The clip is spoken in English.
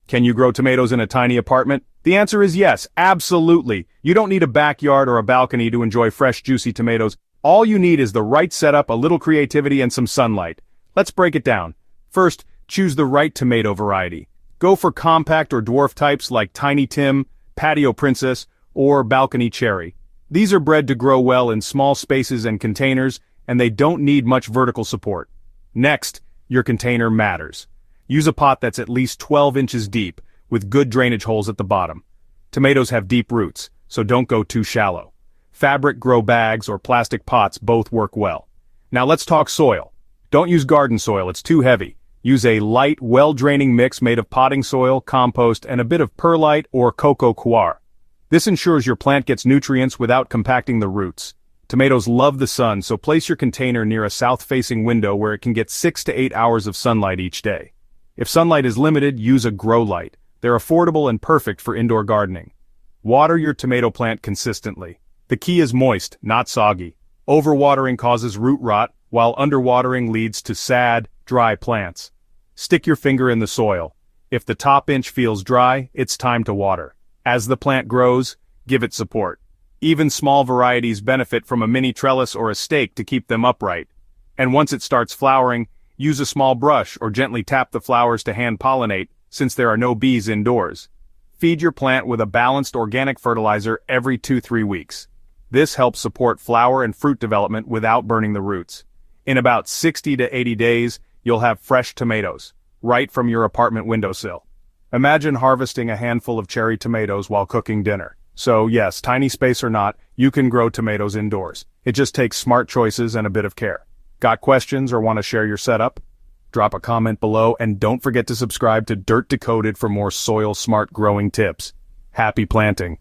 Can you grow tomatoes in a tiny apartment? The answer is yes, absolutely. You don't need a backyard or a balcony to enjoy fresh, juicy tomatoes. All you need is the right setup, a little creativity, and some sunlight. Let's break it down. First, choose the right tomato variety. Go for compact or dwarf types like Tiny Tim, Patio Princess, or Balcony Cherry. These are bred to grow well in small spaces and containers, and they don't need much vertical support. Next, your container matters. Use a pot that's at least 12 inches deep, with good drainage holes at the bottom. Tomatoes have deep roots, so don't go too shallow. Fabric grow bags or plastic pots both work well. Now let's talk soil. Don't use garden soil, it's too heavy. Use a light, well-draining mix made of potting soil, compost, and a bit of perlite or coco coir. This ensures your plant gets nutrients without compacting the roots. Tomatoes love the sun, so place your container near a south-facing window where it can get 6 to 8 hours of sunlight each day. If sunlight is limited, use a grow light. They're affordable and perfect for indoor gardening. Water your tomato plant consistently. The key is moist, not soggy. Overwatering causes root rot, while underwatering leads to sad, dry plants. Stick your finger in the soil. If the top inch feels dry, it's time to water. As the plant grows, give it support. Even small varieties benefit from a mini trellis or a stake to keep them upright. And once it starts flowering, use a small brush or gently tap the flowers to hand pollinate, since there are no bees indoors. Feed your plant with a balanced organic fertilizer every 2-3 weeks. This helps support flower and fruit development without burning the roots. In about 60 to 80 days, you'll have fresh tomatoes, right from your apartment windowsill. Imagine harvesting a handful of cherry tomatoes while cooking dinner. So yes, tiny space or not, you can grow tomatoes indoors. It just takes smart choices and a bit of care. Got questions or want to share your setup? Drop a comment below and don't forget to subscribe to Decoded for more soil-smart growing tips. Happy planting!